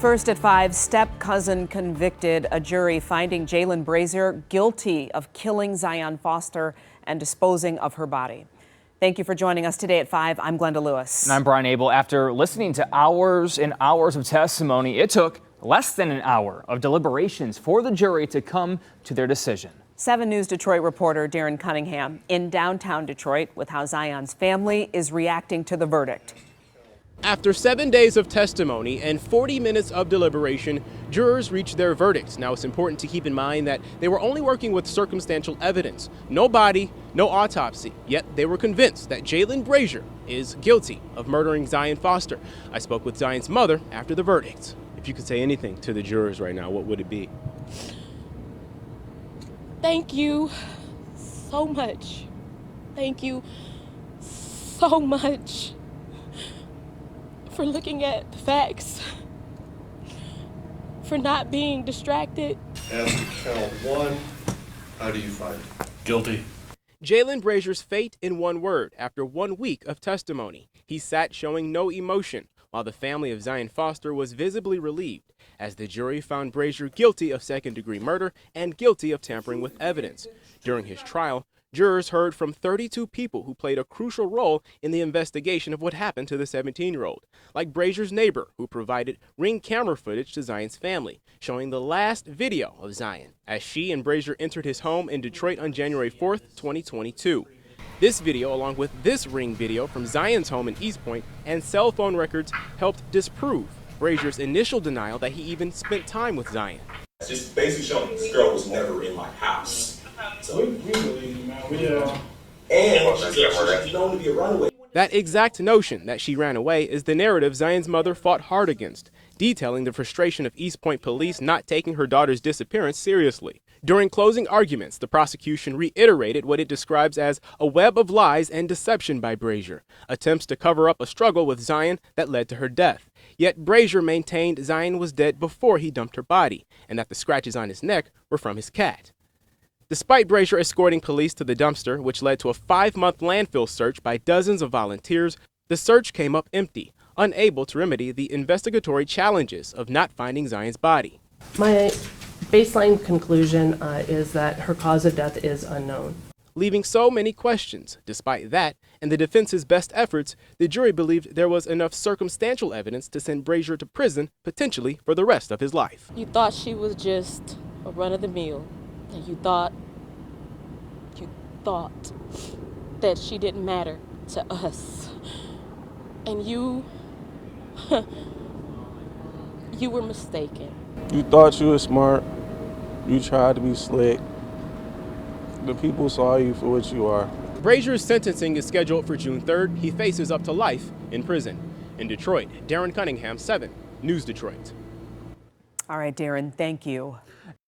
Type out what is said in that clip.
First at 5, step-cousin convicted. A jury finding Jaylin Brazier guilty of killing Zion Foster and disposing of her body. Thank you for joining us today at 5. I'm Glenda Lewis. And I'm Brian Abel. After listening to hours and hours of testimony, it took less than an hour of deliberations for the jury to come to their decision. 7 News Detroit reporter Darren Cunningham in downtown Detroit with how Zion's family is reacting to the verdict. After 7 days of testimony and 40 minutes of deliberation, jurors reached their verdicts. Now, it's important to keep in mind that they were only working with circumstantial evidence. No body, no autopsy. Yet they were convinced that Jaylin Brazier is guilty of murdering Zion Foster. I spoke with Zion's mother after the verdict. If you could say anything to the jurors right now, what would it be? Thank you so much. Thank you so much for looking at the facts, for not being distracted. As to count 1, how do you find it? Guilty. Jaylin Brazier's fate in one word after 1 week of testimony. He sat showing no emotion, while the family of Zion Foster was visibly relieved, as the jury found Brazier guilty of second-degree murder and guilty of tampering with evidence. During his trial, jurors heard from 32 people who played a crucial role in the investigation of what happened to the 17-year-old, like Brazier's neighbor, who provided ring camera footage to Zion's family, showing the last video of Zion as she and Brazier entered his home in Detroit on January 4th, 2022. This video, along with this ring video from Zion's home in Eastpointe and cell phone records, helped disprove Brazier's initial denial that he even spent time with Zion. It's just basically showing this girl was never in my house. So, and she's known to be a runaway. That exact notion that she ran away is the narrative Zion's mother fought hard against, detailing the frustration of Eastpointe police not taking her daughter's disappearance seriously. During closing arguments, the prosecution reiterated what it describes as a web of lies and deception by Brazier, attempts to cover up a struggle with Zion that led to her death. Yet Brazier maintained Zion was dead before he dumped her body, and that the scratches on his neck were from his cat. Despite Brazier escorting police to the dumpster, which led to a 5-month landfill search by dozens of volunteers, the search came up empty, unable to remedy the investigatory challenges of not finding Zion's body. My baseline conclusion is that her cause of death is unknown. Leaving so many questions. Despite that, and the defense's best efforts, the jury believed there was enough circumstantial evidence to send Brazier to prison, potentially for the rest of his life. You thought she was just a run-of-the-mill, and you thought that she didn't matter to us. And you were mistaken. You thought you were smart. You tried to be slick. The people saw you for what you are. Brazier's sentencing is scheduled for June 3rd. He faces up to life in prison. In Detroit, Darren Cunningham, 7 News Detroit. All right, Darren, thank you.